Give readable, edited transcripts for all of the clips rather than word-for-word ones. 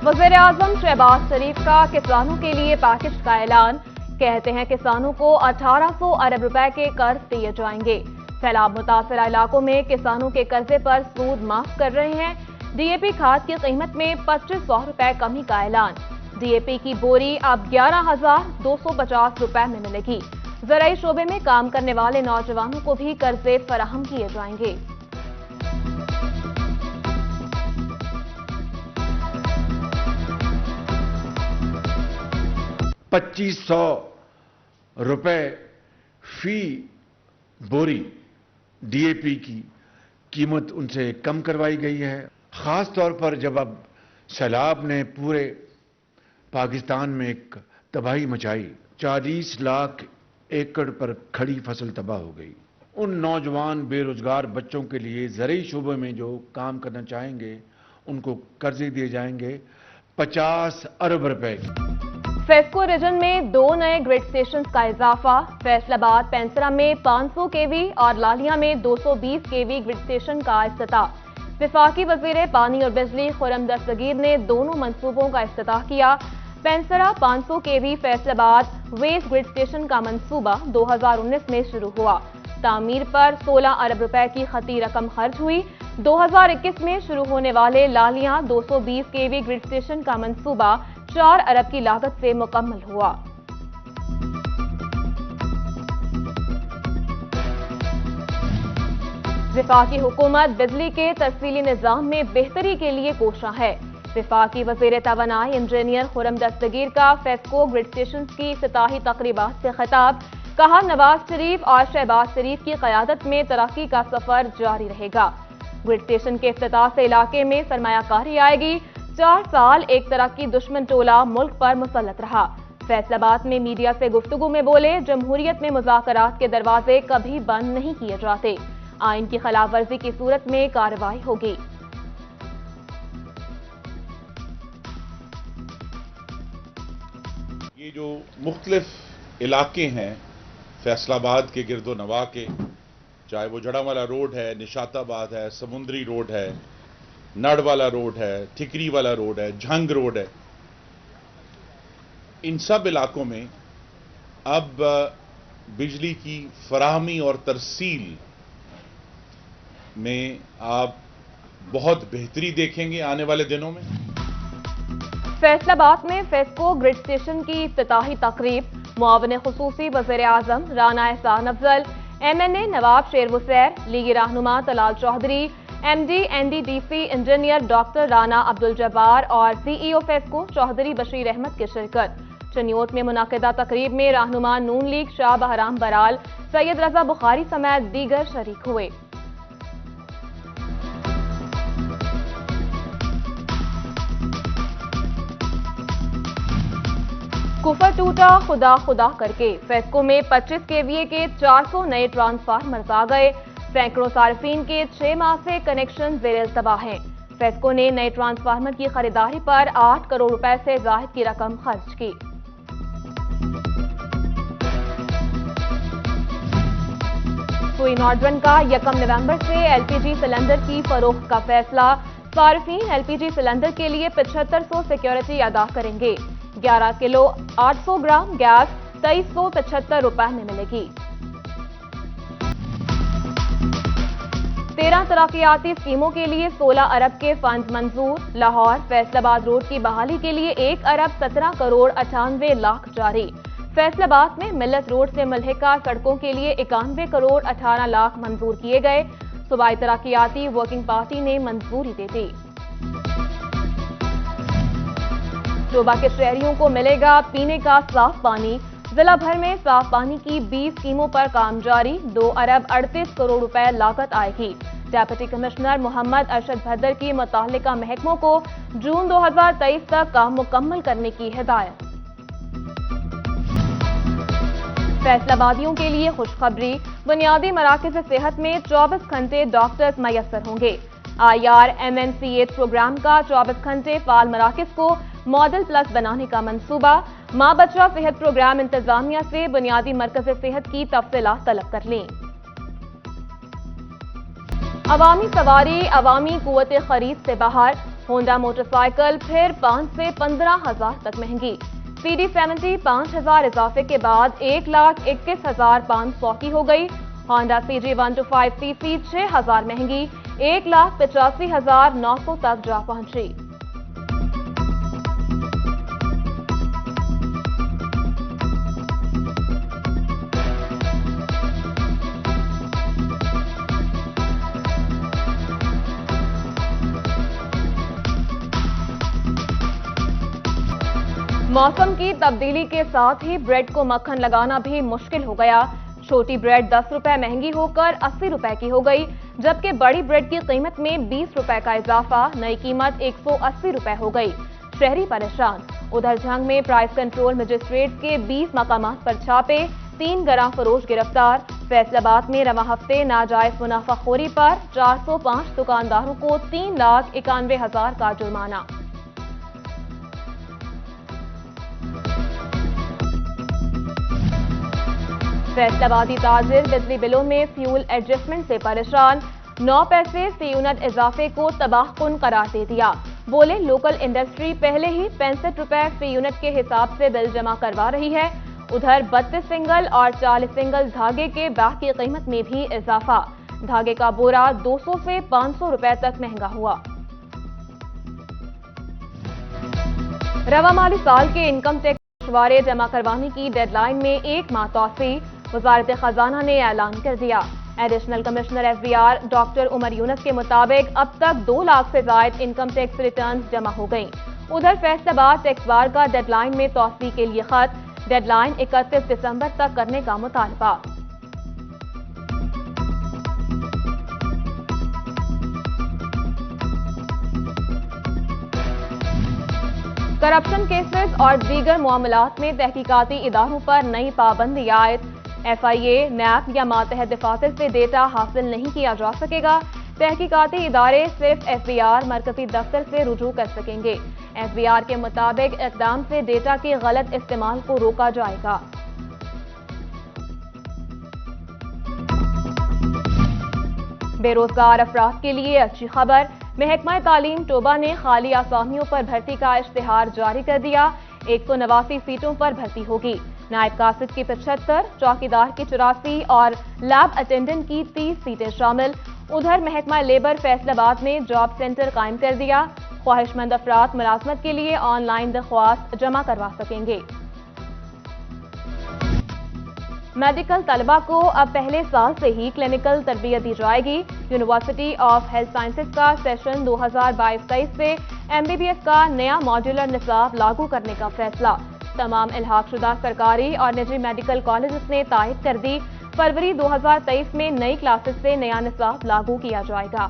वज़ीर आज़म शहबाज शरीफ का किसानों के लिए पैकेज का ऐलान। कहते हैं किसानों को 1800 अरब रुपए के कर्ज दिए जाएंगे। सैलाब मुतासरा इलाकों में किसानों के कर्जे पर सूद माफ कर रहे हैं। डीएपी खाद की कीमत में 2500 रुपए कमी का ऐलान। डीएपी की बोरी अब 11,250 रुपए में मिलेगी। ज़राई शोबे में काम करने वाले नौजवानों को भी कर्जे फराहम किए जाएंगे। ₹2500 फी बोरी डीएपी की कीमत उनसे कम करवाई गई है। खास तौर पर जब अब सैलाब ने पूरे पाकिस्तान में एक तबाही मचाई, 40 लाख एकड़ पर खड़ी फसल तबाह हो गई। उन नौजवान बेरोजगार बच्चों के लिए ज़राई शोबे में जो काम करना चाहेंगे उनको कर्जे दिए जाएंगे 50 अरब रुपए की। फेस्को रीजन में 2 नए ग्रिड स्टेशन का इजाफा। फैसलाबाद पेंसरा में 500 केवी और लालिया में 220 केवी ग्रिड स्टेशन का इफ्तिताह। वफाकी वजीर पानी और बिजली खुर्रम दस्तगीर ने दोनों मंसूबों का इफ्तिताह किया। पेंसरा 500 केवी फैसलाबाद वेस्ट ग्रिड स्टेशन का मंसूबा 2019 में शुरू हुआ। तामीर पर 16 अरब रुपए की खती रकम खर्च हुई। 2021 में शुरू होने वाले लालिया 220 केवी ग्रिड स्टेशन का मंसूबा 4 अरब की लागत से मुकम्मल हुआ। वफाकी हुकूमत बिजली के तफसीली निजाम में बेहतरी के लिए कोशा है। वफाकी वजीर तवानाई इंजीनियर खुर्रम दस्तगीर का फेस्को ग्रिड स्टेशन की इफ्तिताही तकरीबात से खिताब। कहा, नवाज शरीफ और शहबाज शरीफ की क़यादत में तरक्की का सफर जारी रहेगा। ग्रिड स्टेशन के इफ्तिताह से इलाके में सरमायाकारी आएगी। 4 साल एक तरक्की दुश्मन टोला मुल्क पर मुसल्लत रहा। फैसलाबाद में मीडिया से गुफ्तगू में बोले, जमहूरियत में मुज़ाकरात के दरवाजे कभी बंद नहीं किए जाते। आइन की खिलाफ वर्जी की सूरत में कार्रवाई होगी। ये जो मुख्तलिफ इलाके हैं फैसलाबाद के गिरदो नवा के, चाहे वो जड़ावाला रोड है, निशाताबाद है, समुंदरी रोड है, नड़ वाला रोड है, ठिकरी वाला रोड है, झंग रोड है, इन सब इलाकों में अब बिजली की फराहमी और तरसील में आप बहुत बेहतरी देखेंगे आने वाले दिनों में। फैसलाबाद में फेस्को ग्रिड स्टेशन की इफ्तिताही तकरीब। मुआविन खुसूसी वज़ीर आज़म राना एहसान अफजल, MNA नवाब शेर हुसैन, लीगी रहनुमा Talal Chaudhry, MD NDDC engineer doctor Rana Abdul Jabbar और CEO फेस्को चौधरी बशीर अहमद की शिरकत। चनियोत में मुनाकिदा तकरीब में रहनुमा नून लीग शाह बहराम बराल, सैयद रजा बुखारी समेत दीगर शरीक हुए। कुफर टूटा खुदा खुदा करके। फेस्को में 25 केवीए के 400 नए ट्रांसफार्मर आ गए। सैकड़ों सार्फिन के 6 माह से कनेक्शन ज़ेर इल्तबा हैं। फेस्को ने नए ट्रांसफार्मर की खरीदारी पर 8 करोड़ रुपए से ज़ायद की रकम खर्च की। सुई नॉर्डर्न का 1 नवंबर से LPG सिलेंडर की फरोख्त का फैसला। सार्फिन LPG सिलेंडर के लिए 7500 सिक्योरिटी अदा करेंगे। 11 किलो 800 ग्राम गैस 2375 रुपए में मिलेगी। 13 तरक्याती स्कीमों के लिए 16 अरब के फंड मंजूर। लाहौर फैसलाबाद रोड की बहाली के लिए 1 अरब 17 करोड़ 98 लाख जारी। फैसलाबाद में मिल्लत रोड से मुल्हिका सड़कों के लिए 91 करोड़ 18 लाख मंजूर किए गए। सूबाई तरक्याती वर्किंग पार्टी ने मंजूरी दे दी। शोबा के शहरियों को मिलेगा पीने का साफ पानी। जिला भर में साफ पानी की 20 स्कीमों पर काम जारी। 2 अरब 38 करोड़ रुपए लागत आएगी। डेप्यूटी कमिश्नर मोहम्मद अरशद भद्दर की मुताल्लिका महकमों को जून 2023 तक काम मुकम्मल करने की हिदायत। फैसलाबादियों के लिए खुशखबरी। बुनियादी मराकज़ सेहत में 24 घंटे डॉक्टर्स मैसर होंगे। IRMNCH प्रोग्राम का 24 घंटे फाल मराकज़ को मॉडल प्लस बनाने का मंसूबा। माँ बच्चा सेहत प्रोग्राम इंतजामिया से बुनियादी मरकज़ सेहत की तफसीलात तलब कर लें। अवामी सवारी अवामी कुव्वत खरीद से बाहर। होंडा मोटरसाइकिल फिर 5 से 15,000 तक महंगी। CD70 5,000 इजाफे के बाद 1,21,500 की हो गई। होंडा CG125cc 6,000 महंगी 1,85,900 तक जा पहुंची। मौसम की तब्दीली के साथ ही ब्रेड को मक्खन लगाना भी मुश्किल हो गया। छोटी ब्रेड 10 रुपए महंगी होकर 80 रुपए की हो गई, जबकि बड़ी ब्रेड की कीमत में 20 रुपए का इजाफा, नई कीमत 180 रुपए हो गई। शहरी परेशान। उधर झंग में प्राइस कंट्रोल मजिस्ट्रेट के 20 मकामात पर छापे, 3 गरा फरोश गिरफ्तार। फैसलाबाद में रवा हफ्ते नाजायज मुनाफाखोरी पर 405 दुकानदारों को 3,91,000 का जुर्माना। फैसलाबादी ताजिर बिजली बिलों में फ्यूल एडजस्टमेंट से परेशान। 9 पैसे फी यूनिट इजाफे को तबाहकुन करार दे दिया। बोले लोकल इंडस्ट्री पहले ही 65 रुपए फी यूनिट के हिसाब से बिल जमा करवा रही है। उधर 32 सिंगल और 40 सिंगल धागे के बैग की कीमत में भी इजाफा। धागे का बोरा 200 से 500 रुपए तक महंगा हुआ। रवा माली साल के इनकम टैक्स मशवारे जमा करवाने की डेडलाइन में 1 माह तौसी। वजारत खजाना ने ऐलान कर दिया। Additional commissioner FBR doctor Umar Younas के मुताबिक अब तक 2 लाख से ज्यादा इनकम टैक्स रिटर्न जमा हो गई। उधर फैसलाबाद टैक्स बार का डेडलाइन में तौसी के लिए खत, डेडलाइन 31 दिसंबर तक करने का मुतालबा। करप्शन केसेस और दीगर मामलात में तहकीकाती इदारों पर नई पाबंदी आयद। FIA, NAP या मातहत दफातर से डेटा हासिल नहीं किया जा सकेगा। तहकीकाती इदारे सिर्फ FBR मरकजी दफ्तर से रुजू कर सकेंगे। FBR के मुताबिक इकदाम से डेटा के गलत इस्तेमाल को रोका जाएगा। बेरोजगार अफराद के लिए अच्छी खबर। महकमा तालीम टोबा ने खाली आसामियों पर भर्ती का इश्तिहार जारी कर दिया। 189 सीटों पर भर्ती होगी। नायब कासिद की 75, चौकीदार की 84 और लैब अटेंडेंट की 30 सीटें शामिल। उधर महकमा लेबर फैसलाबाद ने जॉब सेंटर कायम कर दिया। ख्वाहिशमंद अफराद मुलाजमत के लिए ऑनलाइन दरख्वास्त जमा करवा सकेंगे। मेडिकल तलबा को अब पहले साल से ही क्लिनिकल तरबियत दी जाएगी। यूनिवर्सिटी ऑफ हेल्थ साइंसेज का सेशन 2022-23 से MBBS का नया मॉड्यूलर निसाब लागू करने का फैसला। तमाम इल्हाकशुदा सरकारी और निजी मेडिकल कॉलेजेस ने तायद कर दी। फरवरी 2023 में नई क्लासेस से नया निसाब लागू किया जाएगा।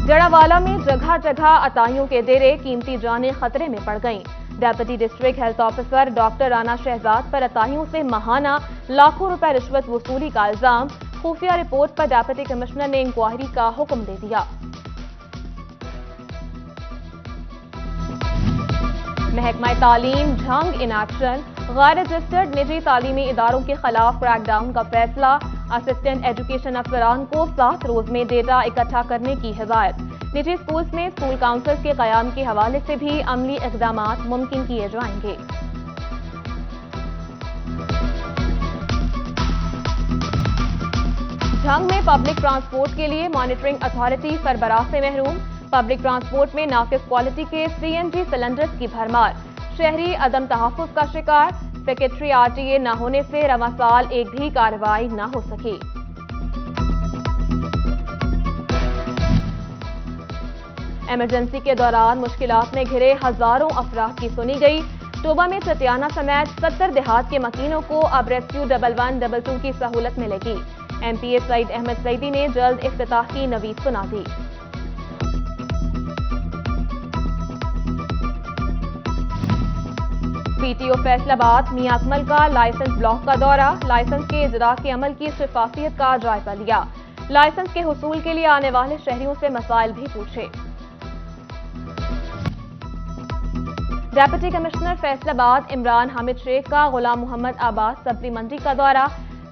जड़ावाला में जगह जगह अताइयों के डेरे, कीमती जानें खतरे में पड़ गईं। Deputy district health officer doctor Rana Shahzad पर अताइयों से माहाना लाखों रुपए रिश्वत वसूली का इल्जाम। खुफिया रिपोर्ट पर डेप्यूटी कमिश्नर ने इंक्वायरी का हुक्म दे दिया। महकमा तालीम झंग इन एक्शन। गैर रजिस्टर्ड निजी तालीमी इदारों के खिलाफ क्रैकडाउन का फैसला। असिस्टेंट एजुकेशन अफसरान को 7 रोज में डेटा इकट्ठा करने की हिदायत। निजी स्कूल्स में स्कूल काउंसिल के कयाम के हवाले से भी अमली इक़दामात मुमकिन किए जाएंगे। झंग में पब्लिक ट्रांसपोर्ट के लिए मॉनिटरिंग अथॉरिटी सरबराह से महरूम। पब्लिक ट्रांसपोर्ट में नाकिस क्वालिटी के CNG सिलेंडर्स की भरमार। शहरी अदम तहफ़्फ़ुज़ का शिकार। सेक्रेटरी RTA न होने से रवा साल एक भी कार्रवाई न हो सकी। इमरजेंसी के दौरान मुश्किलात में घिरे हजारों अफराद की सुनी गई। टोबा में चटियाना समेत 70 देहात के मकीनों को अब रेस्क्यू 1112 की सहूलत मिलेगी। MPA सईद अहमद सईदी ने जल्द इफ्तिताह की नवीद सुना दी। PTO फैसलाबाद मियां अकमल का लाइसेंस ब्लॉक का दौरा। लाइसेंस के इजरा के अमल की शफाफियत का जायजा लिया। लाइसेंस के हुसूल के लिए आने वाले शहरियों से मसाइल भी पूछे। डेप्यूटी कमिश्नर फैसलाबाद इमरान हामिद शेख का गुलाम मोहम्मद आबाद सब्जी मंडी का दौरा।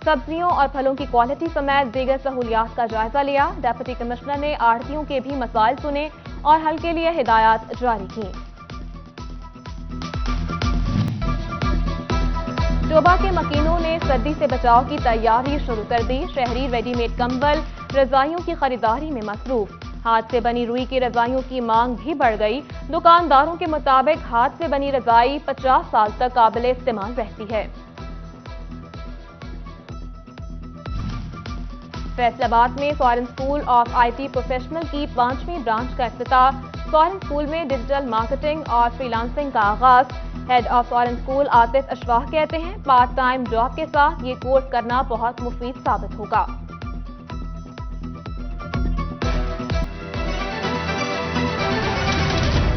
सब्जियों और फलों की क्वालिटी समेत दीगर सहूलियात का जायजा लिया। डिप्टी कमिश्नर ने आढ़तियों के भी मसाइल सुने और हल के लिए हिदायत जारी की। डोबा के मकीनों ने सर्दी से बचाव की तैयारी शुरू कर दी। शहरी रेडीमेड कंबल, रजाइयों की खरीदारी में मसरूफ। हाथ से बनी रुई की रजाइयों की मांग भी बढ़ गई। दुकानदारों के मुताबिक हाथ से बनी रजाई 50 साल तक काबिल इस्तेमाल रहती है। फैसलाबाद में foreign school of IT professional की 5वीं ब्रांच का इफ्तिताह। फॉरेन स्कूल में डिजिटल मार्केटिंग और फ्रीलांसिंग का आगाज। Head of foreign school Atif Ashfaq कहते हैं, पार्ट टाइम जॉब के साथ ये कोर्स करना बहुत मुफीद साबित होगा।